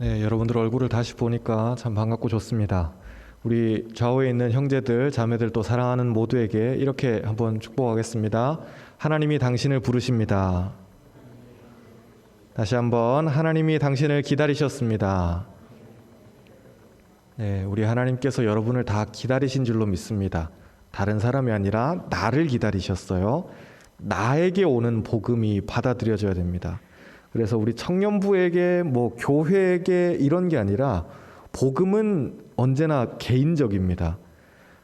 네, 여러분들 얼굴을 다시 보니까 참 반갑고 좋습니다. 우리 좌우에 있는 형제들, 자매들 또 사랑하는 모두에게 이렇게 한번 축복하겠습니다. 하나님이 당신을 부르십니다. 다시 한번 하나님이 당신을 기다리셨습니다. 네, 우리 하나님께서 여러분을 다 기다리신 줄로 믿습니다. 다른 사람이 아니라 나를 기다리셨어요. 나에게 오는 복음이 받아들여져야 됩니다. 그래서 우리 청년부에게 교회에게 이런 게 아니라 복음은 언제나 개인적입니다.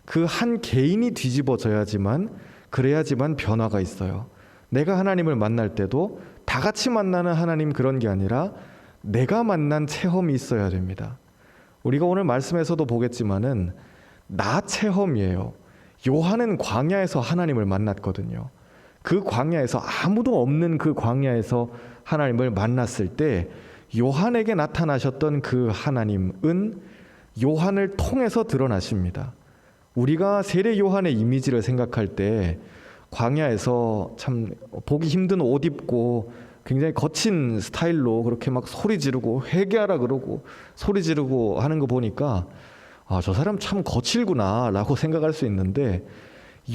그 한 개인이 뒤집어져야지만 그래야지만 변화가 있어요. 내가 하나님을 만날 때도 다 같이 만나는 하나님 그런 게 아니라 내가 만난 체험이 있어야 됩니다. 우리가 오늘 말씀에서도 보겠지만은 나 체험이에요. 요한은 광야에서 하나님을 만났거든요. 그 광야에서 아무도 없는 그 광야에서 하나님을 만났을 때 요한에게 나타나셨던 그 하나님은 요한을 통해서 드러나십니다. 우리가 세례 요한의 이미지를 생각할 때 광야에서 참 보기 힘든 옷 입고 굉장히 거친 스타일로 그렇게 막 소리 지르고 회개하라 그러고 소리 지르고 하는 거 보니까 저 사람 참 거칠구나 라고 생각할 수 있는데,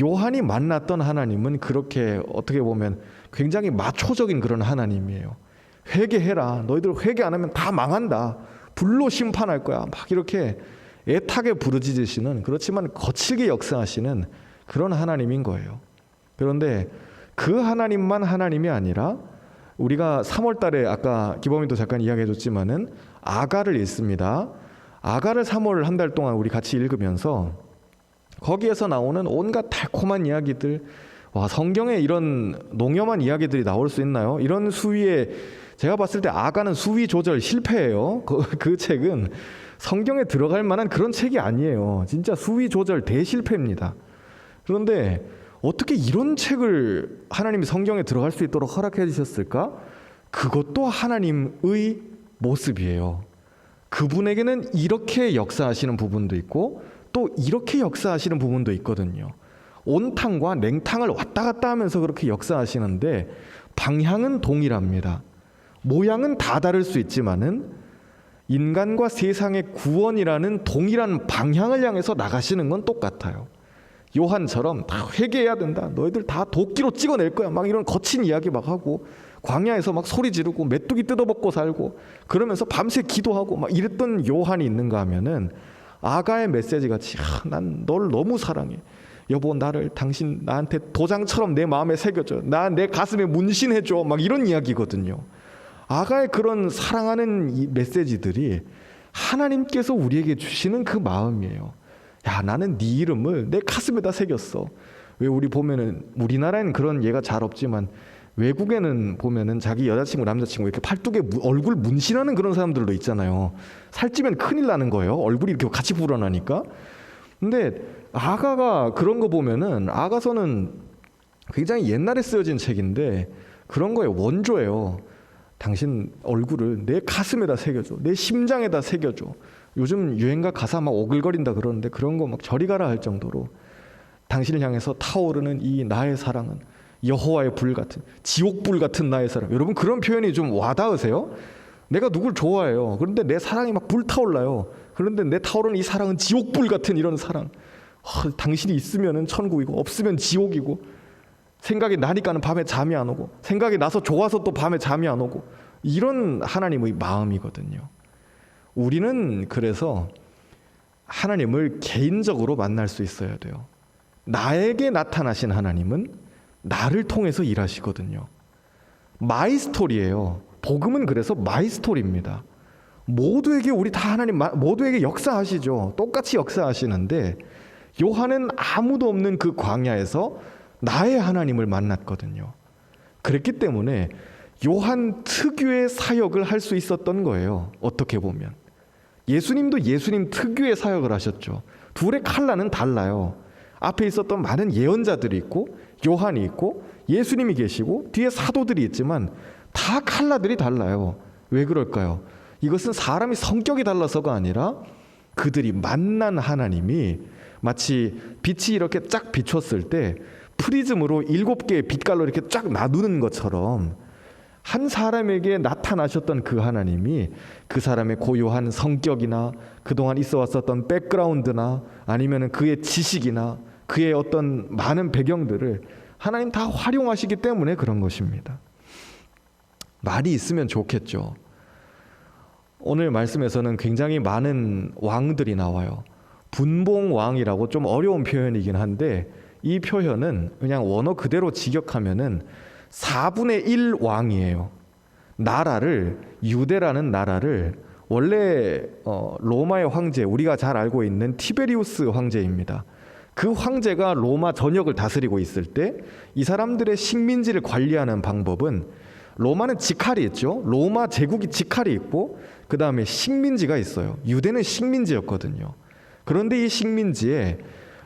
요한이 만났던 하나님은 그렇게 어떻게 보면 굉장히 마초적인 그런 하나님이에요. 회개해라. 너희들 회개 안 하면 다 망한다. 불로 심판할 거야. 막 이렇게 애타게 부르짖으시는, 그렇지만 거칠게 역사하시는 그런 하나님인 거예요. 그런데 그 하나님만 하나님이 아니라 우리가 3월 달에 아까 기범이도 잠깐 이야기해 줬지만은 아가를 읽습니다. 아가를 3월 한 달 동안 우리 같이 읽으면서 거기에서 나오는 온갖 달콤한 이야기들, 성경에 이런 농염한 이야기들이 나올 수 있나요? 이런 수위에 제가 봤을 때 아가는 수위 조절 실패예요. 그 책은 성경에 들어갈 만한 그런 책이 아니에요. 진짜 수위 조절 대실패입니다. 그런데 어떻게 이런 책을 하나님이 성경에 들어갈 수 있도록 허락해 주셨을까? 그것도 하나님의 모습이에요. 그분에게는 이렇게 역사하시는 부분도 있고 또 이렇게 역사하시는 부분도 있거든요. 온탕과 냉탕을 왔다 갔다 하면서 그렇게 역사하시는데 방향은 동일합니다. 모양은 다 다를 수 있지만은 인간과 세상의 구원이라는 동일한 방향을 향해서 나가시는 건 똑같아요. 요한처럼 다 회개해야 된다. 너희들 다 도끼로 찍어낼 거야. 막 이런 거친 이야기 막 하고 광야에서 막 소리 지르고 메뚜기 뜯어먹고 살고 그러면서 밤새 기도하고 막 이랬던 요한이 있는가 하면은 아가의 메시지 같이 난 널 너무 사랑해. 여보, 당신 나한테 도장처럼 내 마음에 새겨줘. 내 가슴에 문신해줘. 막 이런 이야기거든요. 아가의 그런 사랑하는 이 메시지들이 하나님께서 우리에게 주시는 그 마음이에요. 야, 나는 네 이름을 내 가슴에다 새겼어. 왜 우리 보면은 우리나라에는 그런 예가 잘 없지만 외국에는 보면은 자기 여자친구 남자친구 이렇게 팔뚝에 얼굴 문신하는 그런 사람들도 있잖아요. 살찌면 큰일 나는 거예요. 얼굴이 이렇게 같이 불어나니까. 근데 아가가 그런 거 보면은 아가서는 굉장히 옛날에 쓰여진 책인데 그런 거에 원조예요. 당신 얼굴을 내 가슴에다 새겨줘. 내 심장에다 새겨줘. 요즘 유행가 가사 막 오글거린다 그러는데 그런 거 막 저리 가라 할 정도로 당신을 향해서 타오르는 이 나의 사랑은 여호와의 불 같은, 지옥불 같은 나의 사랑. 여러분 그런 표현이 좀 와닿으세요? 내가 누굴 좋아해요. 그런데 내 사랑이 막 불타올라요. 그런데 내 타오르는 이 사랑은 지옥불 같은 이런 사랑. 당신이 있으면 천국이고 없으면 지옥이고, 생각이 나니까는 밤에 잠이 안 오고, 생각이 나서 좋아서 또 밤에 잠이 안 오고, 이런 하나님의 마음이거든요. 우리는 그래서 하나님을 개인적으로 만날 수 있어야 돼요. 나에게 나타나신 하나님은 나를 통해서 일하시거든요. 마이 스토리예요. 복음은 그래서 마이 스토리입니다. 모두에게 우리 다 하나님 모두에게 역사하시죠. 똑같이 역사하시는데 요한은 아무도 없는 그 광야에서 나의 하나님을 만났거든요. 그랬기 때문에 요한 특유의 사역을 할 수 있었던 거예요. 어떻게 보면 예수님도 예수님 특유의 사역을 하셨죠. 둘의 칼라는 달라요. 앞에 있었던 많은 예언자들이 있고 요한이 있고 예수님이 계시고 뒤에 사도들이 있지만 다 칼라들이 달라요. 왜 그럴까요? 이것은 사람이 성격이 달라서가 아니라 그들이 만난 하나님이 마치 빛이 이렇게 쫙 비췄을 때 프리즘으로 7개의 빛깔로 이렇게 쫙 나누는 것처럼 한 사람에게 나타나셨던 그 하나님이 그 사람의 고유한 성격이나 그동안 있어 왔었던 백그라운드나 아니면 그의 지식이나 그의 어떤 많은 배경들을 하나님 다 활용하시기 때문에 그런 것입니다. 말이 있으면 좋겠죠. 오늘 말씀에서는 굉장히 많은 왕들이 나와요. 분봉왕이라고 좀 어려운 표현이긴 한데 이 표현은 그냥 원어 그대로 직역하면은 4분의 1 왕이에요. 나라를, 유대라는 나라를 원래 로마의 황제, 우리가 잘 알고 있는 티베리우스 황제입니다. 그 황제가 로마 전역을 다스리고 있을 때 이 사람들의 식민지를 관리하는 방법은, 로마는 직할이 있죠. 로마 제국이 직할이 있고 그 다음에 식민지가 있어요. 유대는 식민지였거든요. 그런데 이 식민지에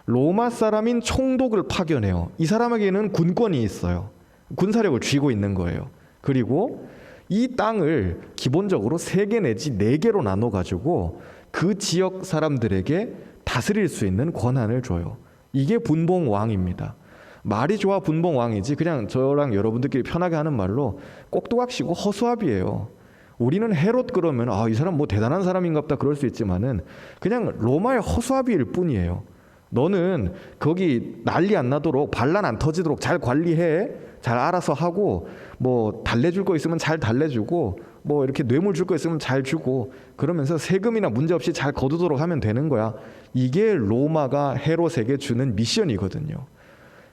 로마 사람인 총독을 파견해요. 이 사람에게는 군권이 있어요. 군사력을 쥐고 있는 거예요. 그리고 이 땅을 기본적으로 3개 내지 4개로 나눠가지고 그 지역 사람들에게 다스릴 수 있는 권한을 줘요. 이게 분봉왕입니다. 말이 좋아 분봉왕이지 그냥 저랑 여러분들끼리 편하게 하는 말로 꼭두각시고 허수아비예요. 우리는 헤롯 그러면 이 사람 뭐 대단한 사람인갑다 그럴 수 있지만은 그냥 로마의 허수아비일 뿐이에요. 너는 거기 난리 안 나도록, 반란 안 터지도록 잘 관리해. 잘 알아서 하고, 뭐 달래줄 거 있으면 잘 달래주고, 뭐 이렇게 뇌물 줄 거 있으면 잘 주고, 그러면서 세금이나 문제없이 잘 거두도록 하면 되는 거야. 이게 로마가 헤롯에게 주는 미션이거든요.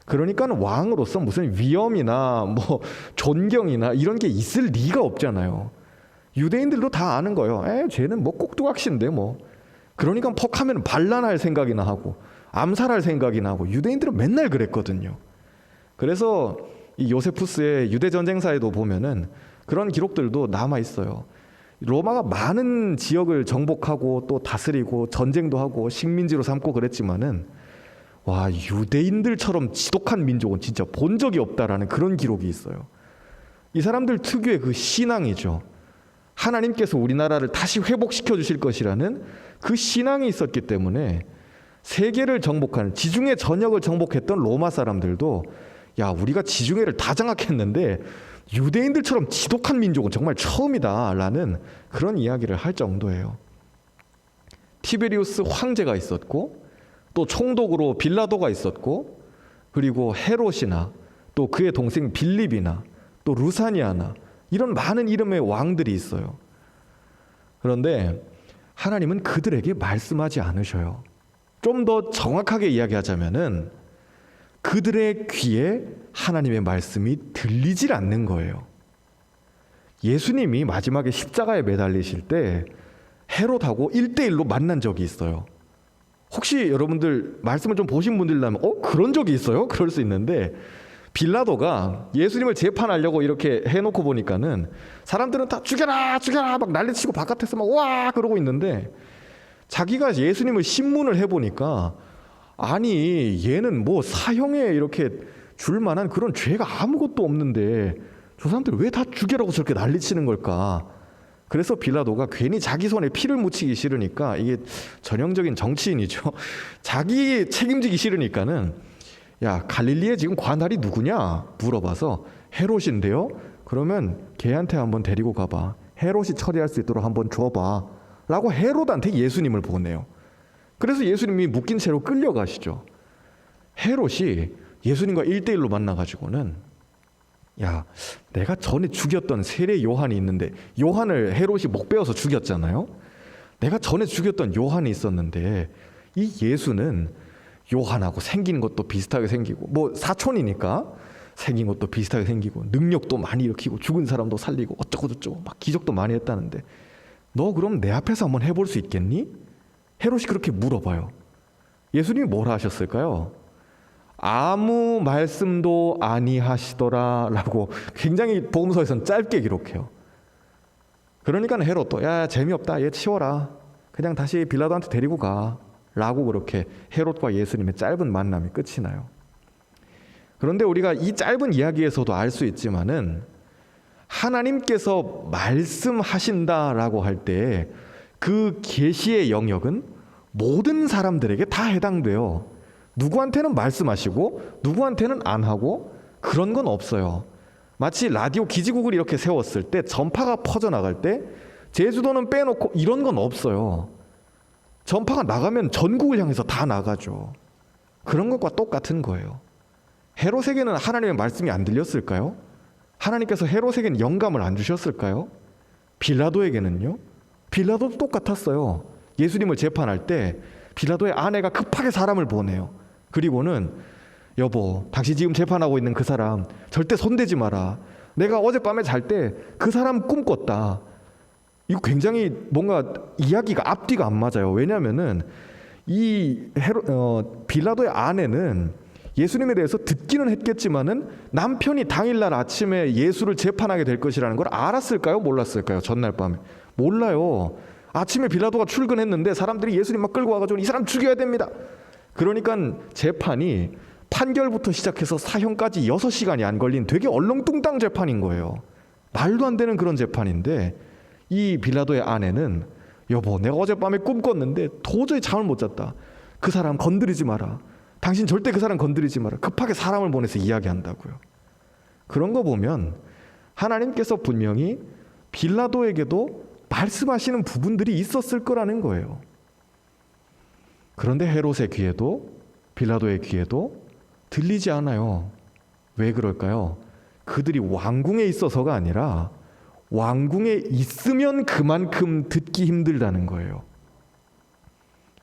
그러니까 왕으로서 무슨 위엄이나 뭐 존경이나 이런 게 있을 리가 없잖아요. 유대인들도 다 아는 거예요. 쟤는 뭐 꼭두각시인데 뭐. 그러니까 퍽하면 반란할 생각이나 하고 암살할 생각이나 하고, 유대인들은 맨날 그랬거든요. 그래서 이 요세푸스의 유대 전쟁사에도 보면은 그런 기록들도 남아 있어요. 로마가 많은 지역을 정복하고 또 다스리고 전쟁도 하고 식민지로 삼고 그랬지만은 와, 유대인들처럼 지독한 민족은 진짜 본 적이 없다라는 그런 기록이 있어요. 이 사람들 특유의 그 신앙이죠. 하나님께서 우리나라를 다시 회복시켜 주실 것이라는 그 신앙이 있었기 때문에 세계를 정복하는, 지중해 전역을 정복했던 로마 사람들도 야, 우리가 지중해를 다 장악했는데 유대인들처럼 지독한 민족은 정말 처음이다 라는 그런 이야기를 할 정도예요. 티베리우스 황제가 있었고 또 총독으로 빌라도가 있었고, 그리고 헤롯이나 또 그의 동생 빌립이나 또 루사니아나 이런 많은 이름의 왕들이 있어요. 그런데 하나님은 그들에게 말씀하지 않으셔요. 좀 더 정확하게 이야기하자면은 그들의 귀에 하나님의 말씀이 들리질 않는 거예요. 예수님이 마지막에 십자가에 매달리실 때 헤롯하고 1대1로 만난 적이 있어요. 혹시 여러분들 말씀을 좀 보신 분들이라면 그런 적이 있어요? 그럴 수 있는데, 빌라도가 예수님을 재판하려고 이렇게 해놓고 보니까는 사람들은 다 죽여라 죽여라 막 난리치고 바깥에서 막 와 그러고 있는데, 자기가 예수님을 신문을 해보니까 아니 얘는 뭐 사형에 이렇게 줄 만한 그런 죄가 아무것도 없는데 저 사람들 왜 다 죽여라고 저렇게 난리치는 걸까? 그래서 빌라도가 괜히 자기 손에 피를 묻히기 싫으니까, 이게 전형적인 정치인이죠. 자기 책임지기 싫으니까는 야, 갈릴리에 지금 관할이 누구냐 물어봐서 헤롯인데요. 그러면 걔한테 한번 데리고 가봐. 헤롯이 처리할 수 있도록 한번 줘봐 라고 헤롯한테 예수님을 보내요. 그래서 예수님이 묶인 채로 끌려가시죠. 헤롯이 예수님과 1대1로 만나가지고는 야, 내가 전에 죽였던 세례 요한이 있는데, 요한을 헤롯이 목 베어서 죽였잖아요. 내가 전에 죽였던 요한이 있었는데 이 예수는 요한하고 생긴 것도 비슷하게 생기고, 뭐 사촌이니까 생긴 것도 비슷하게 생기고 능력도 많이 일으키고 죽은 사람도 살리고 어쩌고 저쩌고 막 기적도 많이 했다는데 너 그럼 내 앞에서 한번 해볼 수 있겠니? 헤롯이 그렇게 물어봐요. 예수님이 뭐라 하셨을까요? 아무 말씀도 아니하시더라 라고 굉장히 복음서에서는 짧게 기록해요. 그러니까 헤롯도 야, 재미없다, 얘 치워라, 그냥 다시 빌라도한테 데리고 가 라고 그렇게 헤롯과 예수님의 짧은 만남이 끝이 나요. 그런데 우리가 이 짧은 이야기에서도 알 수 있지만은 하나님께서 말씀하신다라고 할 때 그 계시의 영역은 모든 사람들에게 다 해당돼요. 누구한테는 말씀하시고 누구한테는 안 하고 그런 건 없어요. 마치 라디오 기지국을 이렇게 세웠을 때 전파가 퍼져나갈 때 제주도는 빼놓고 이런 건 없어요. 전파가 나가면 전국을 향해서 다 나가죠. 그런 것과 똑같은 거예요. 헤롯에게는 하나님의 말씀이 안 들렸을까요? 하나님께서 헤롯에게는 영감을 안 주셨을까요? 빌라도에게는요? 빌라도도 똑같았어요. 예수님을 재판할 때 빌라도의 아내가 급하게 사람을 보내요. 그리고는 여보, 당신 지금 재판하고 있는 그 사람 절대 손대지 마라. 내가 어젯밤에 잘 때 그 사람 꿈꿨다. 이거 굉장히 뭔가 이야기가 앞뒤가 안 맞아요. 왜냐하면은 빌라도의 아내는 예수님에 대해서 듣기는 했겠지만은 남편이 당일날 아침에 예수를 재판하게 될 것이라는 걸 알았을까요? 몰랐을까요? 전날 밤에 몰라요. 아침에 빌라도가 출근했는데 사람들이 예수님 막 끌고 와가지고 이 사람 죽여야 됩니다. 그러니까 재판이 판결부터 시작해서 사형까지 6시간이 안 걸린 되게 얼렁뚱땅 재판인 거예요. 말도 안 되는 그런 재판인데 이 빌라도의 아내는 여보, 내가 어젯밤에 꿈꿨는데 도저히 잠을 못 잤다. 그 사람 건드리지 마라. 당신 절대 그 사람 건드리지 마라. 급하게 사람을 보내서 이야기한다고요. 그런 거 보면 하나님께서 분명히 빌라도에게도 말씀하시는 부분들이 있었을 거라는 거예요. 그런데 헤롯의 귀에도 빌라도의 귀에도 들리지 않아요. 왜 그럴까요? 그들이 왕궁에 있어서가 아니라 왕궁에 있으면 그만큼 듣기 힘들다는 거예요.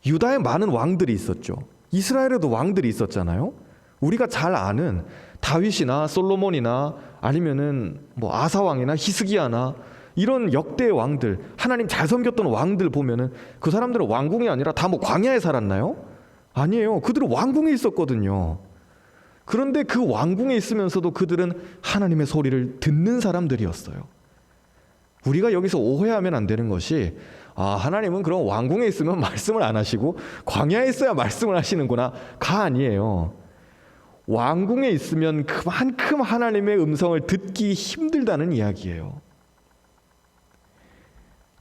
유다에 많은 왕들이 있었죠. 이스라엘에도 왕들이 있었잖아요. 우리가 잘 아는 다윗이나 솔로몬이나 아니면은 뭐 아사왕이나 히스기야나 이런 역대의 왕들, 하나님 잘 섬겼던 왕들 보면은 그 사람들은 왕궁이 아니라 다 뭐 광야에 살았나요? 아니에요. 그들은 왕궁에 있었거든요. 그런데 그 왕궁에 있으면서도 그들은 하나님의 소리를 듣는 사람들이었어요. 우리가 여기서 오해하면 안 되는 것이 하나님은 그럼 왕궁에 있으면 말씀을 안 하시고 광야에 있어야 말씀을 하시는구나 가 아니에요. 왕궁에 있으면 그만큼 하나님의 음성을 듣기 힘들다는 이야기예요.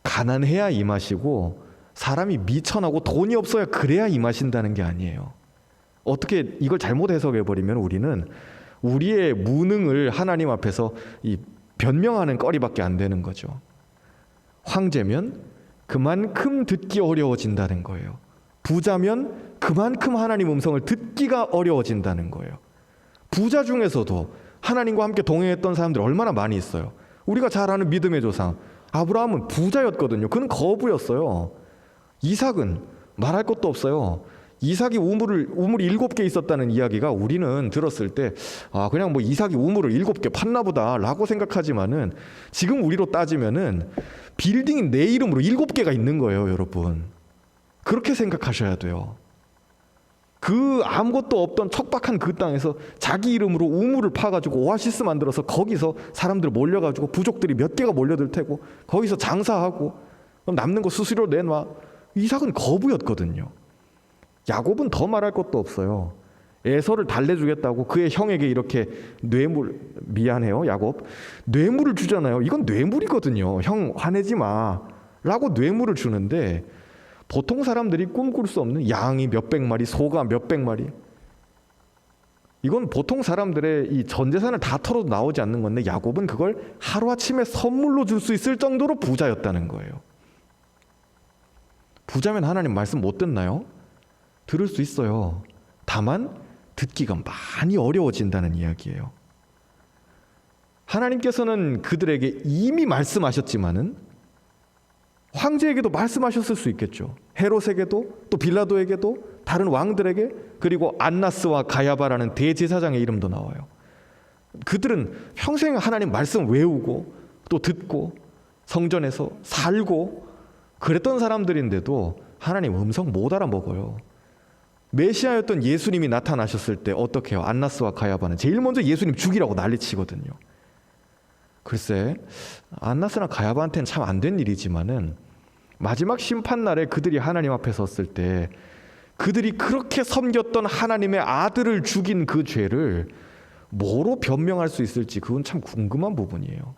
가난해야 임하시고 사람이 미천하고 돈이 없어야 그래야 임하신다는 게 아니에요. 어떻게 이걸 잘못 해석해버리면 우리는 우리의 무능을 하나님 앞에서 변명하는 거리밖에 안 되는 거죠. 황제면 그만큼 듣기 어려워진다는 거예요. 부자면 그만큼 하나님 음성을 듣기가 어려워진다는 거예요. 부자 중에서도 하나님과 함께 동행했던 사람들이 얼마나 많이 있어요. 우리가 잘 아는 믿음의 조상 아브라함은 부자였거든요. 그는 거부였어요. 이삭은 말할 것도 없어요. 이삭이 우물이 7개 있었다는 이야기가 우리는 들었을 때 그냥 뭐 이삭이 우물을 7개 팠나 보다 라고 생각하지만은 지금 우리로 따지면은 빌딩이 내 이름으로 7개가 있는 거예요, 여러분. 그렇게 생각하셔야 돼요. 그 아무것도 없던 척박한 그 땅에서 자기 이름으로 우물을 파가지고 오아시스 만들어서 거기서 사람들 몰려가지고 부족들이 몇 개가 몰려들 테고 거기서 장사하고 그럼 남는 거 수수료 내놔. 이삭은 거부였거든요. 야곱은 더 말할 것도 없어요. 에서를 달래주겠다고 그의 형에게 이렇게 미안해요 야곱, 뇌물을 주잖아요. 이건 뇌물이거든요. 형 화내지 마 라고 뇌물을 주는데 보통 사람들이 꿈꿀 수 없는 양이 몇백 마리, 소가 몇백 마리, 이건 보통 사람들의 이 전 재산을 다 털어도 나오지 않는 건데 야곱은 그걸 하루아침에 선물로 줄 수 있을 정도로 부자였다는 거예요. 부자면 하나님 말씀 못 듣나요? 들을 수 있어요. 다만 듣기가 많이 어려워진다는 이야기예요. 하나님께서는 그들에게 이미 말씀하셨지만은 황제에게도 말씀하셨을 수 있겠죠. 헤롯에게도 또 빌라도에게도 다른 왕들에게, 그리고 안나스와 가야바라는 대제사장의 이름도 나와요. 그들은 평생 하나님 말씀 외우고 또 듣고 성전에서 살고 그랬던 사람들인데도 하나님 음성 못 알아먹어요. 메시아였던 예수님이 나타나셨을 때 어떻게 해요? 안나스와 가야바는 제일 먼저 예수님 죽이라고 난리치거든요. 글쎄 안나스나 가야바한테는 참 안 된 일이지만은 마지막 심판날에 그들이 하나님 앞에 섰을 때 그들이 그렇게 섬겼던 하나님의 아들을 죽인 그 죄를 뭐로 변명할 수 있을지 그건 참 궁금한 부분이에요.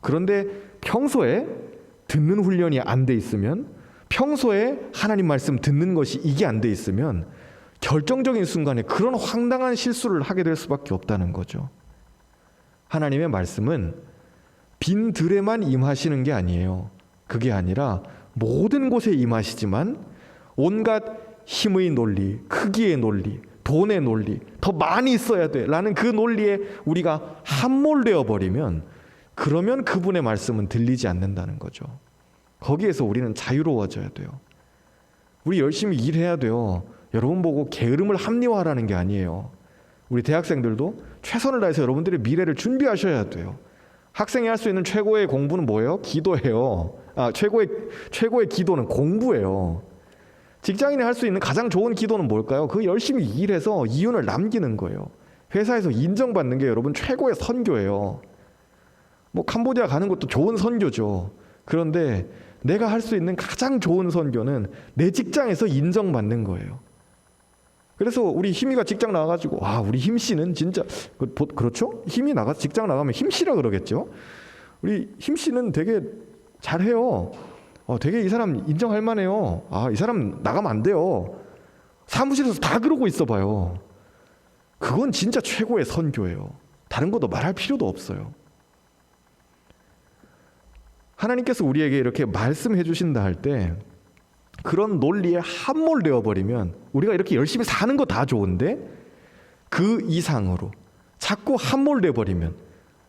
그런데 평소에 듣는 훈련이 안 돼 있으면, 평소에 하나님 말씀 듣는 것이 이게 안 돼 있으면 결정적인 순간에 그런 황당한 실수를 하게 될 수밖에 없다는 거죠. 하나님의 말씀은 빈 들에만 임하시는 게 아니에요. 그게 아니라 모든 곳에 임하시지만 온갖 힘의 논리, 크기의 논리, 돈의 논리, 더 많이 있어야 돼 라는 그 논리에 우리가 함몰되어 버리면, 그러면 그분의 말씀은 들리지 않는다는 거죠. 거기에서 우리는 자유로워져야 돼요. 우리 열심히 일해야 돼요. 여러분 보고 게으름을 합리화하라는 게 아니에요. 우리 대학생들도 최선을 다해서 여러분들의 미래를 준비하셔야 돼요. 학생이 할 수 있는 최고의 공부는 뭐예요? 기도예요. 최고의 기도는 공부예요. 직장인이 할 수 있는 가장 좋은 기도는 뭘까요? 그 열심히 일해서 이윤을 남기는 거예요. 회사에서 인정받는 게 여러분 최고의 선교예요. 뭐 캄보디아 가는 것도 좋은 선교죠. 그런데 내가 할 수 있는 가장 좋은 선교는 내 직장에서 인정받는 거예요. 그래서 우리 힘이가 직장 나가가지고 우리 힘씨는 진짜 그렇죠? 힘이 나가 직장 나가면 힘씨라 그러겠죠. 우리 힘씨는 되게 잘해요. 되게 이 사람 인정할 만해요. 이 사람 나가면 안 돼요. 사무실에서 다 그러고 있어 봐요. 그건 진짜 최고의 선교예요. 다른 것도 말할 필요도 없어요. 하나님께서 우리에게 이렇게 말씀해 주신다 할 때 그런 논리에 함몰되어 버리면, 우리가 이렇게 열심히 사는 거 다 좋은데 그 이상으로 자꾸 함몰돼 버리면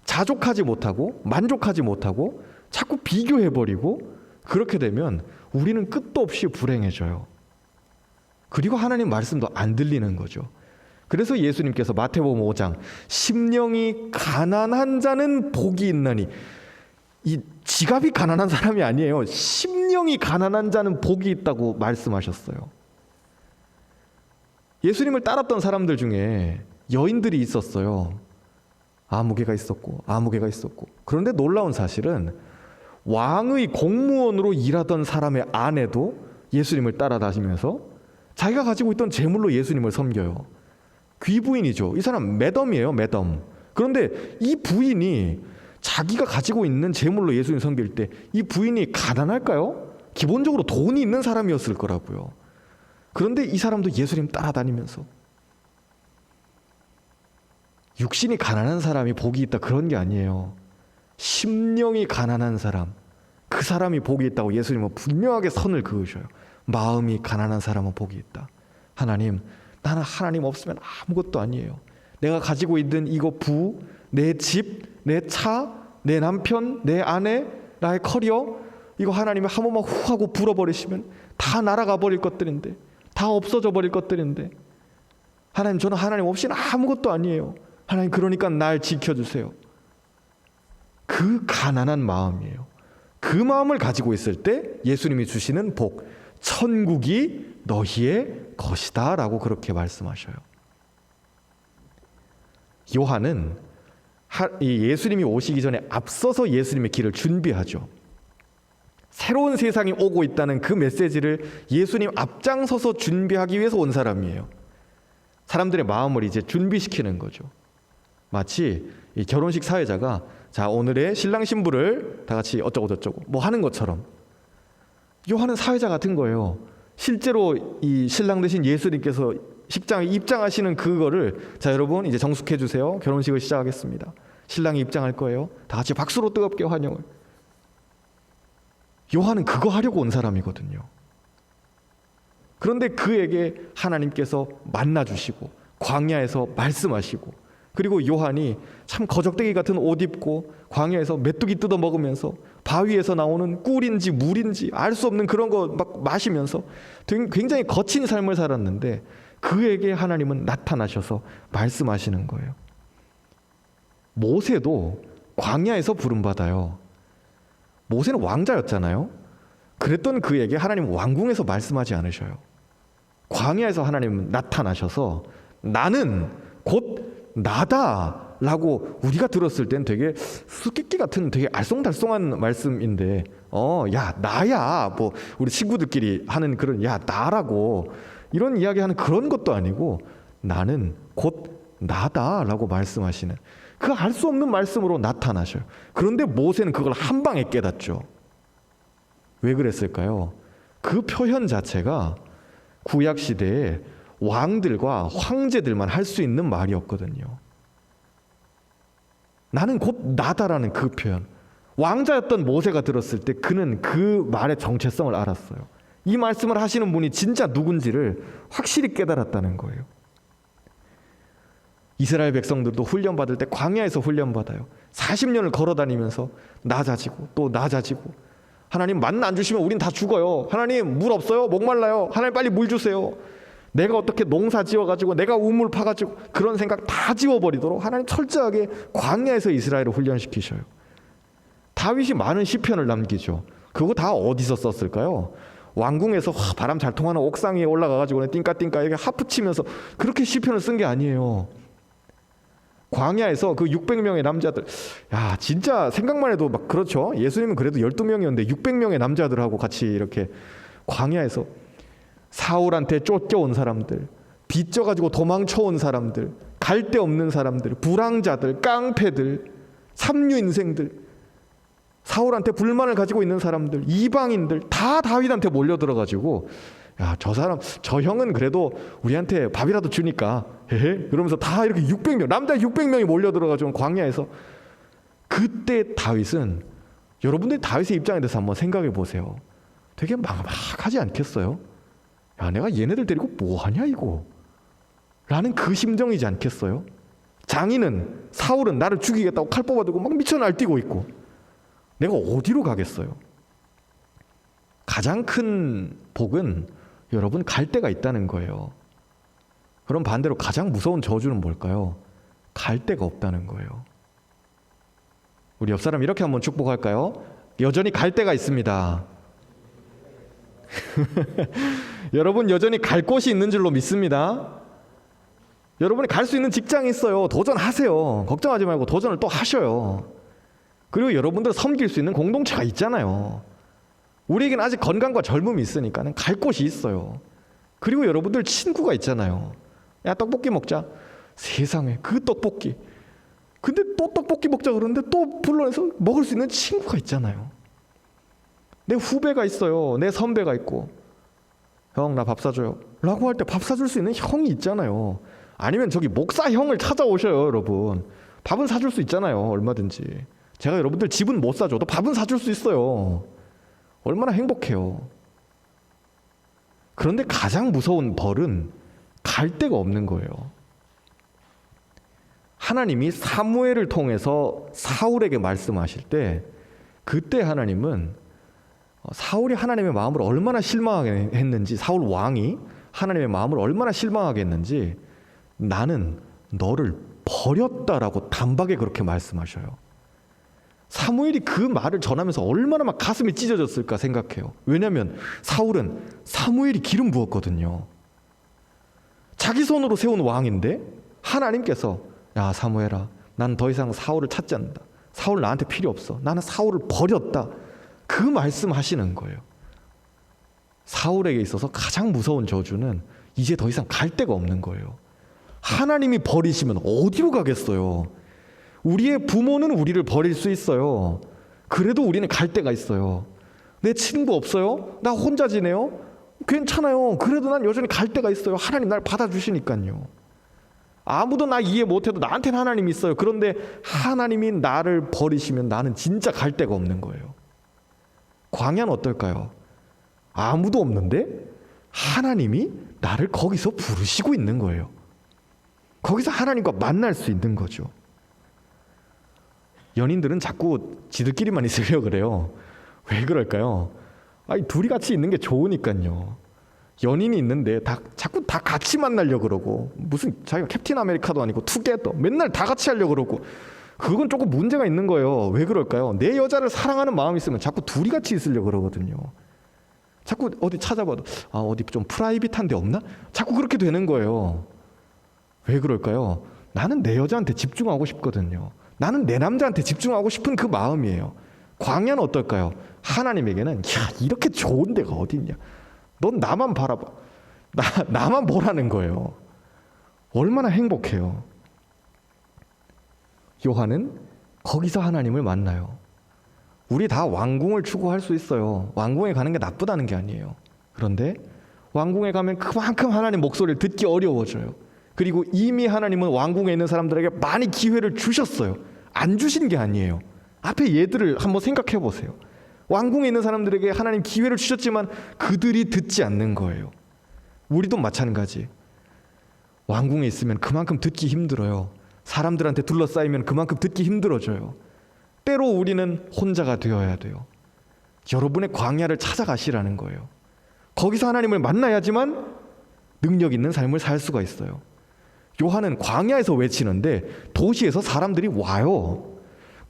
자족하지 못하고 만족하지 못하고 자꾸 비교해 버리고, 그렇게 되면 우리는 끝도 없이 불행해져요. 그리고 하나님 말씀도 안 들리는 거죠. 그래서 예수님께서 마태복음 5장 심령이 가난한 자는 복이 있나니, 이 지갑이 가난한 사람이 아니에요. 심령이 가난한 자는 복이 있다고 말씀하셨어요. 예수님을 따랐던 사람들 중에 여인들이 있었어요. 아무개가 있었고 아무개가 있었고. 그런데 놀라운 사실은 왕의 공무원으로 일하던 사람의 아내도 예수님을 따라다니면서 자기가 가지고 있던 재물로 예수님을 섬겨요. 귀부인이죠. 이 사람 매덤이에요, 매덤. 그런데 이 부인이 자기가 가지고 있는 재물로 예수님 섬길 때 이 부인이 가난할까요? 기본적으로 돈이 있는 사람이었을 거라고요. 그런데 이 사람도 예수님 따라다니면서, 육신이 가난한 사람이 복이 있다 그런 게 아니에요. 심령이 가난한 사람, 그 사람이 복이 있다고 예수님은 분명하게 선을 그으셔요. 마음이 가난한 사람은 복이 있다. 하나님, 나는 하나님 없으면 아무것도 아니에요. 내가 가지고 있는 이거 내 집, 내 차, 내 남편, 내 아내, 나의 커리어, 이거 하나님이 한 번만 후 하고 불어버리시면 다 날아가 버릴 것들인데, 다 없어져 버릴 것들인데, 하나님, 저는 하나님 없이는 아무것도 아니에요. 하나님, 그러니까 날 지켜주세요. 그 가난한 마음이에요. 그 마음을 가지고 있을 때 예수님이 주시는 복, 천국이 너희의 것이다 라고 그렇게 말씀하셔요. 요한은 예수님이 오시기 전에 앞서서 예수님의 길을 준비하죠. 새로운 세상이 오고 있다는 그 메시지를 예수님 앞장서서 준비하기 위해서 온 사람이에요. 사람들의 마음을 이제 준비시키는 거죠. 마치 이 결혼식 사회자가 자, 오늘의 신랑 신부를 다 같이 어쩌고저쩌고 뭐 하는 것처럼 요한은 사회자 같은 거예요. 실제로 이 신랑 되신 예수님께서 식장에 입장하시는 그거를, 자, 여러분 이제 정숙해 주세요. 결혼식을 시작하겠습니다. 신랑이 입장할 거예요. 다 같이 박수로 뜨겁게 환영을. 요한은 그거 하려고 온 사람이거든요. 그런데 그에게 하나님께서 만나주시고 광야에서 말씀하시고, 그리고 요한이 참 거적대기 같은 옷 입고 광야에서 메뚜기 뜯어 먹으면서 바위에서 나오는 꿀인지 물인지 알 수 없는 그런 거 막 마시면서 굉장히 거친 삶을 살았는데, 그에게 하나님은 나타나셔서 말씀하시는 거예요. 모세도 광야에서 부름받아요. 모세는 왕자였잖아요. 그랬던 그에게 하나님은 왕궁에서 말씀하지 않으셔요. 광야에서 하나님은 나타나셔서 나는 곧 나다 라고 우리가 들었을 땐 되게 수수께끼 같은 되게 알쏭달쏭한 말씀인데, 야, 나야, 뭐 우리 친구들끼리 하는 그런 야, 나라고 이런 이야기하는 그런 것도 아니고, 나는 곧 나다 라고 말씀하시는 그 알 수 없는 말씀으로 나타나셔요. 그런데 모세는 그걸 한 방에 깨닫죠. 왜 그랬을까요? 그 표현 자체가 구약 시대에 왕들과 황제들만 할 수 있는 말이었거든요. 나는 곧 나다라는 그 표현. 왕자였던 모세가 들었을 때 그는 그 말의 정체성을 알았어요. 이 말씀을 하시는 분이 진짜 누군지를 확실히 깨달았다는 거예요. 이스라엘 백성들도 훈련받을 때 광야에서 훈련받아요. 40년을 걸어다니면서 낮아지고 또 낮아지고, 하나님 만나 안 주시면 우린 다 죽어요. 하나님 물 없어요? 목말라요. 하나님 빨리 물 주세요. 내가 어떻게 농사 지어가지고 내가 우물 파가지고, 그런 생각 다 지워버리도록 하나님 철저하게 광야에서 이스라엘을 훈련시키셔요. 다윗이 많은 시편을 남기죠. 그거 다 어디서 썼을까요? 왕궁에서 바람 잘 통하는 옥상 위에 올라가가지고 띵까띵까 이렇게 하프 치면서 그렇게 시편을 쓴 게 아니에요. 광야에서 그 600명의 남자들, 야 진짜 생각만 해도 막 그렇죠. 예수님은 그래도 12명이었는데 600명의 남자들하고 같이 이렇게 광야에서 사울한테 쫓겨온 사람들, 빚져가지고 도망쳐온 사람들, 갈 데 없는 사람들, 불황자들, 깡패들, 삼류 인생들, 사울한테 불만을 가지고 있는 사람들, 이방인들 다 다윗한테 몰려들어가지고, 야 저 사람, 저 형은 그래도 우리한테 밥이라도 주니까 헤헤 그러면서 다 이렇게 600명, 남자 600명이 몰려들어가지고 광야에서, 그때 다윗은, 여러분들이 다윗의 입장에 대해서 한번 생각해 보세요. 되게 막막하지 않겠어요? 야 내가 얘네들 데리고 뭐하냐 이거 라는 그 심정이지 않겠어요? 장인은, 사울은 나를 죽이겠다고 칼 뽑아들고 막 미쳐 날뛰고 있고, 내가 어디로 가겠어요? 가장 큰 복은 여러분 갈 데가 있다는 거예요. 그럼 반대로 가장 무서운 저주는 뭘까요? 갈 데가 없다는 거예요. 우리 옆 사람 이렇게 한번 축복할까요? 여전히 갈 데가 있습니다. 여러분 여전히 갈 곳이 있는 줄로 믿습니다. 여러분이 갈 수 있는 직장이 있어요. 도전하세요. 걱정하지 말고 도전을 또 하셔요. 그리고 여러분들 섬길 수 있는 공동체가 있잖아요. 우리에게는 아직 건강과 젊음이 있으니까 갈 곳이 있어요. 그리고 여러분들 친구가 있잖아요. 야 떡볶이 먹자. 세상에 그 떡볶이, 근데 또 떡볶이 먹자 그러는데 또 불러내서 먹을 수 있는 친구가 있잖아요. 내 후배가 있어요. 내 선배가 있고, 형 나 밥 사줘요 라고 할 때 밥 사줄 수 있는 형이 있잖아요. 아니면 저기 목사 형을 찾아오셔요. 여러분 밥은 사줄 수 있잖아요. 얼마든지. 제가 여러분들 집은 못 사줘도 밥은 사줄 수 있어요. 얼마나 행복해요. 그런데 가장 무서운 벌은 갈 데가 없는 거예요. 하나님이 사무엘을 통해서 사울에게 말씀하실 때, 그때 하나님은 사울이 하나님의 마음을 얼마나 실망하게 했는지, 사울 왕이 하나님의 마음을 얼마나 실망하게 했는지, 나는 너를 버렸다라고 단박에 그렇게 말씀하셔요. 사무엘이 그 말을 전하면서 얼마나 막 가슴이 찢어졌을까 생각해요. 왜냐하면 사울은 사무엘이 기름 부었거든요. 자기 손으로 세운 왕인데 하나님께서, 야 사무엘아, 난 더 이상 사울을 찾지 않는다. 사울 나한테 필요 없어. 나는 사울을 버렸다. 그 말씀하시는 거예요. 사울에게 있어서 가장 무서운 저주는 이제 더 이상 갈 데가 없는 거예요. 하나님이 버리시면 어디로 가겠어요? 우리의 부모는 우리를 버릴 수 있어요. 그래도 우리는 갈 데가 있어요. 내 친구 없어요? 나 혼자 지내요? 괜찮아요. 그래도 난 여전히 갈 데가 있어요. 하나님 날 받아주시니까요. 아무도 나 이해 못해도 나한테는 하나님이 있어요. 그런데 하나님이 나를 버리시면 나는 진짜 갈 데가 없는 거예요. 광야는 어떨까요? 아무도 없는데 하나님이 나를 거기서 부르시고 있는 거예요. 거기서 하나님과 만날 수 있는 거죠. 연인들은 자꾸 지들끼리만 있으려고 그래요. 왜 그럴까요? 아니, 둘이 같이 있는 게 좋으니까요. 연인이 있는데 자꾸 다 같이 만나려고 그러고, 무슨 자기가 캡틴 아메리카도 아니고 투게더, 맨날 다 같이 하려고 그러고, 그건 조금 문제가 있는 거예요. 왜 그럴까요? 내 여자를 사랑하는 마음이 있으면 자꾸 둘이 같이 있으려고 그러거든요. 자꾸 어디 찾아봐도 어디 좀 프라이빗한 데 없나? 자꾸 그렇게 되는 거예요. 왜 그럴까요? 나는 내 여자한테 집중하고 싶거든요. 나는 내 남자한테 집중하고 싶은 그 마음이에요. 광야는 어떨까요? 하나님에게는 야 이렇게 좋은 데가 어디 있냐? 넌 나만 바라봐. 나만 보라는 거예요. 얼마나 행복해요. 요한은 거기서 하나님을 만나요. 우리 다 왕궁을 추구할 수 있어요. 왕궁에 가는 게 나쁘다는 게 아니에요. 그런데 왕궁에 가면 그만큼 하나님 목소리를 듣기 어려워져요. 그리고 이미 하나님은 왕궁에 있는 사람들에게 많이 기회를 주셨어요. 안 주신 게 아니에요. 앞에 얘들을 한번 생각해 보세요. 왕궁에 있는 사람들에게 하나님 기회를 주셨지만 그들이 듣지 않는 거예요. 우리도 마찬가지. 왕궁에 있으면 그만큼 듣기 힘들어요. 사람들한테 둘러싸이면 그만큼 듣기 힘들어져요. 때로 우리는 혼자가 되어야 돼요. 여러분의 광야를 찾아가시라는 거예요. 거기서 하나님을 만나야지만 능력 있는 삶을 살 수가 있어요. 요한은 광야에서 외치는데 도시에서 사람들이 와요.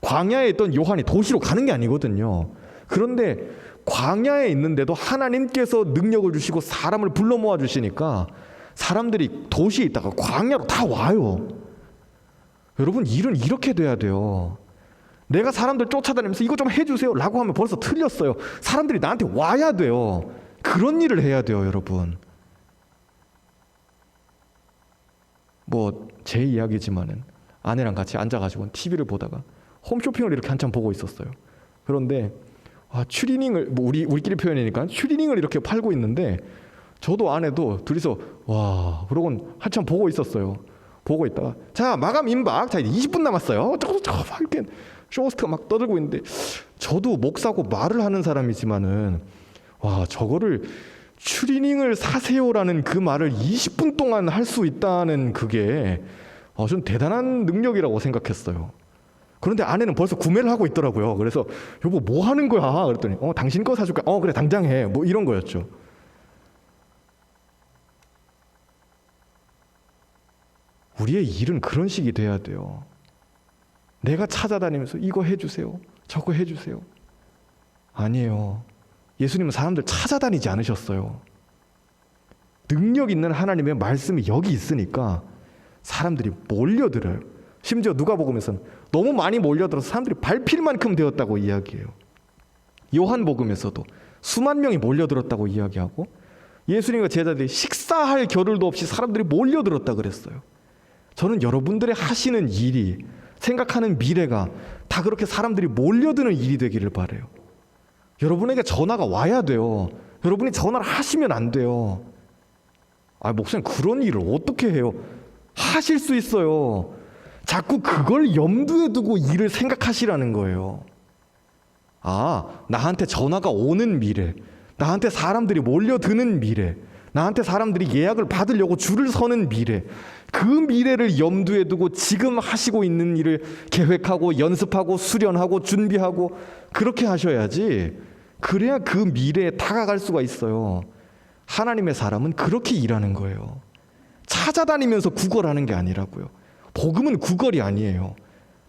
광야에 있던 요한이 도시로 가는 게 아니거든요. 그런데 광야에 있는데도 하나님께서 능력을 주시고 사람을 불러 모아 주시니까 사람들이 도시에 있다가 광야로 다 와요. 여러분, 일은 이렇게 돼야 돼요. 내가 사람들 쫓아다니면서 이거 좀 해주세요 라고 하면 벌써 틀렸어요. 사람들이 나한테 와야 돼요. 그런 일을 해야 돼요, 여러분. 뭐 제 이야기지만은 아내랑 같이 앉아가지고 TV를 보다가 홈쇼핑을 이렇게 한참 보고 있었어요. 그런데 추리닝을, 뭐 우리끼리 표현이니까 추리닝을 이렇게 팔고 있는데 저도 아내도 둘이서 와 그러곤 한참 보고 있었어요. 보고 있다가 자 마감 임박, 자 이제 20분 남았어요. 저거 막 이렇게 쇼호스트가 막 떠들고 있는데 저도 목 사고 말을 하는 사람이지만은 와 저거를 추리닝을 사세요라는 그 말을 20분 동안 할 수 있다는 그게 좀 대단한 능력이라고 생각했어요. 그런데 아내는 벌써 구매를 하고 있더라고요. 그래서 여보 뭐 하는 거야? 그랬더니 당신 거 사줄까? 그래 당장 해. 뭐 이런 거였죠. 우리의 일은 그런 식이 돼야 돼요. 내가 찾아다니면서 이거 해주세요. 저거 해주세요. 아니에요. 예수님은 사람들 찾아다니지 않으셨어요. 능력 있는 하나님의 말씀이 여기 있으니까 사람들이 몰려들어요. 심지어 누가복음에서는 너무 많이 몰려들어서 사람들이 밟힐 만큼 되었다고 이야기해요. 요한복음에서도 수만 명이 몰려들었다고 이야기하고 예수님과 제자들이 식사할 겨를도 없이 사람들이 몰려들었다 그랬어요. 저는 여러분들의 하시는 일이, 생각하는 미래가 다 그렇게 사람들이 몰려드는 일이 되기를 바라요. 여러분에게 전화가 와야 돼요. 여러분이 전화를 하시면 안 돼요. 목사님 그런 일을 어떻게 해요? 하실 수 있어요. 자꾸 그걸 염두에 두고 일을 생각하시라는 거예요. 나한테 전화가 오는 미래, 나한테 사람들이 몰려드는 미래, 나한테 사람들이 예약을 받으려고 줄을 서는 미래, 그 미래를 염두에 두고 지금 하시고 있는 일을 계획하고 연습하고 수련하고 준비하고 그렇게 하셔야지. 그래야 그 미래에 다가갈 수가 있어요. 하나님의 사람은 그렇게 일하는 거예요. 찾아다니면서 구걸하는 게 아니라고요. 복음은 구걸이 아니에요.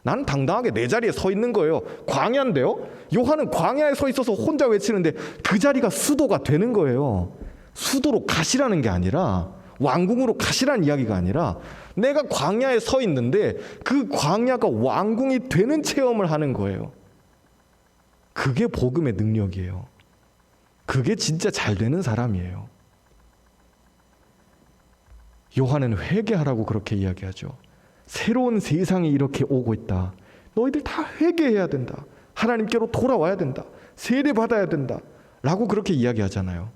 나는 당당하게 내 자리에 서 있는 거예요. 광야인데요. 요한은 광야에 서 있어서 혼자 외치는데 그 자리가 수도가 되는 거예요. 수도로 가시라는 게 아니라, 왕궁으로 가시라는 이야기가 아니라, 내가 광야에 서 있는데 그 광야가 왕궁이 되는 체험을 하는 거예요. 그게 복음의 능력이에요. 그게 진짜 잘 되는 사람이에요. 요한은 회개하라고 그렇게 이야기하죠. 새로운 세상이 이렇게 오고 있다. 너희들 다 회개해야 된다. 하나님께로 돌아와야 된다. 세례받아야 된다. 라고 그렇게 이야기하잖아요.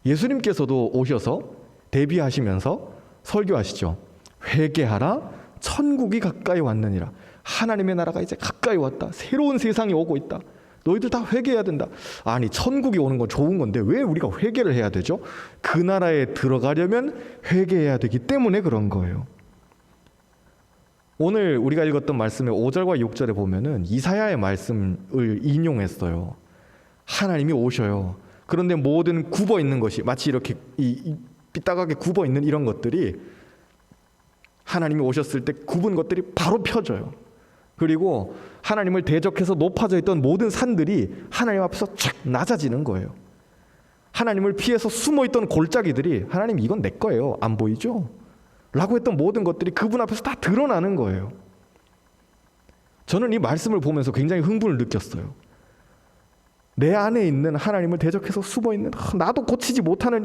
예수님께서도 오셔서 대비하시면서 설교하시죠. 회개하라, 천국이 가까이 왔느니라. 하나님의 나라가 이제 가까이 왔다. 새로운 세상이 오고 있다. 너희들 다 회개해야 된다. 아니 천국이 오는 건 좋은 건데 왜 우리가 회개를 해야 되죠? 그 나라에 들어가려면 회개해야 되기 때문에 그런 거예요. 오늘 우리가 읽었던 말씀의 5절과 6절에 보면은 이사야의 말씀을 인용했어요. 하나님이 오셔요. 그런데 모든 굽어 있는 것이 마치 이렇게 삐딱하게 굽어 있는 이런 것들이 하나님이 오셨을 때 굽은 것들이 바로 펴져요. 그리고 하나님을 대적해서 높아져 있던 모든 산들이 하나님 앞에서 쫙 낮아지는 거예요. 하나님을 피해서 숨어있던 골짜기들이 하나님 이건 내 거예요. 안 보이죠? 라고 했던 모든 것들이 그분 앞에서 다 드러나는 거예요. 저는 이 말씀을 보면서 굉장히 흥분을 느꼈어요. 내 안에 있는 하나님을 대적해서 숨어있는 나도 고치지 못하는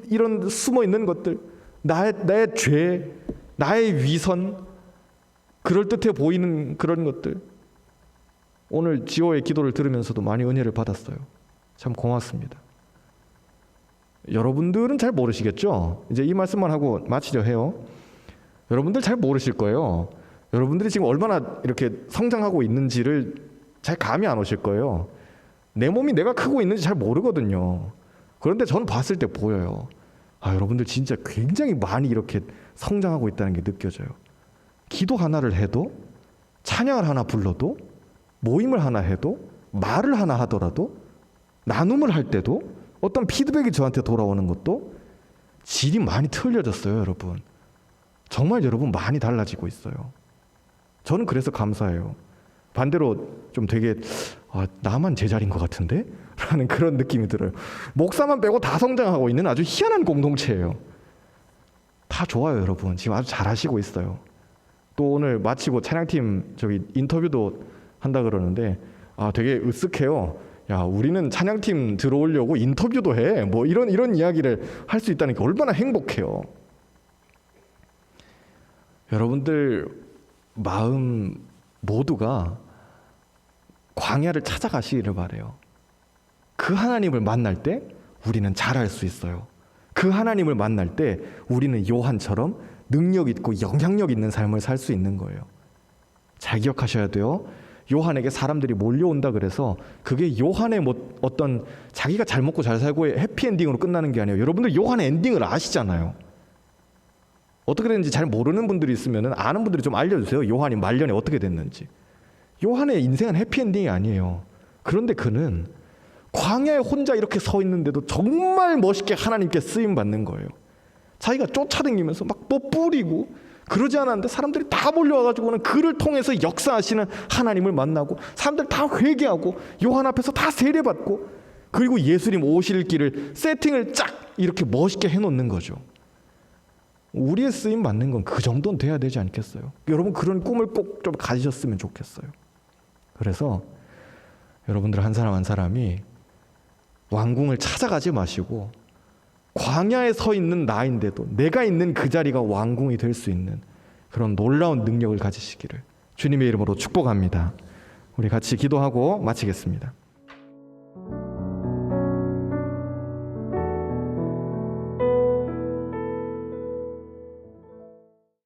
이런 숨어있는 것들, 나의 죄, 나의 위선, 그럴듯해 보이는 그런 것들, 오늘 지호의 기도를 들으면서도 많이 은혜를 받았어요. 참 고맙습니다. 여러분들은 잘 모르시겠죠? 이제 이 말씀만 하고 마치려 해요. 여러분들 잘 모르실 거예요. 여러분들이 지금 얼마나 이렇게 성장하고 있는지를 잘 감이 안 오실 거예요. 내 몸이 내가 크고 있는지 잘 모르거든요. 그런데 저는 봤을 때 보여요. 아, 여러분들 진짜 굉장히 많이 이렇게 성장하고 있다는 게 느껴져요. 기도 하나를 해도, 찬양을 하나 불러도, 모임을 하나 해도, 말을 하나 하더라도, 나눔을 할 때도, 어떤 피드백이 저한테 돌아오는 것도 질이 많이 틀려졌어요, 여러분. 정말 여러분 많이 달라지고 있어요. 저는 그래서 감사해요. 반대로 좀 되게 나만 제자리인 것 같은데? 라는 그런 느낌이 들어요. 목사만 빼고 다 성장하고 있는 아주 희한한 공동체예요. 다 좋아요, 여러분. 지금 아주 잘하시고 있어요. 또 오늘 마치고 찬양팀 인터뷰도 한다 그러는데 되게 으쓱해요. 야, 우리는 찬양팀 들어오려고 인터뷰도 해. 뭐 이런 이야기를 할 수 있다는 게 얼마나 행복해요. 여러분들 마음 모두가 광야를 찾아가시기를 바래요. 그 하나님을 만날 때 우리는 잘할 수 있어요. 그 하나님을 만날 때 우리는 요한처럼 능력 있고 영향력 있는 삶을 살 수 있는 거예요. 잘 기억하셔야 돼요. 요한에게 사람들이 몰려온다 그래서 그게 요한의 어떤 자기가 잘 먹고 잘 살고의 해피엔딩으로 끝나는 게 아니에요. 여러분들 요한의 엔딩을 아시잖아요. 어떻게 됐는지 잘 모르는 분들이 있으면 아는 분들이 좀 알려주세요. 요한이 말년에 어떻게 됐는지. 요한의 인생은 해피엔딩이 아니에요. 그런데 그는 광야에 혼자 이렇게 서 있는데도 정말 멋있게 하나님께 쓰임받는 거예요. 자기가 쫓아다니면서 막 뭐 뿌리고 그러지 않았는데 사람들이 다 몰려와가지고는 그를 통해서 역사하시는 하나님을 만나고 사람들 다 회개하고 요한 앞에서 다 세례받고 그리고 예수님 오실 길을 세팅을 쫙 이렇게 멋있게 해놓는 거죠. 우리의 쓰임 받는 건 그 정도는 돼야 되지 않겠어요? 여러분 그런 꿈을 꼭 좀 가지셨으면 좋겠어요. 그래서 여러분들 한 사람 한 사람이 왕궁을 찾아가지 마시고 광야에 서 있는 나인데도 내가 있는 그 자리가 왕궁이 될 수 있는 그런 놀라운 능력을 가지시기를 주님의 이름으로 축복합니다. 우리 같이 기도하고 마치겠습니다.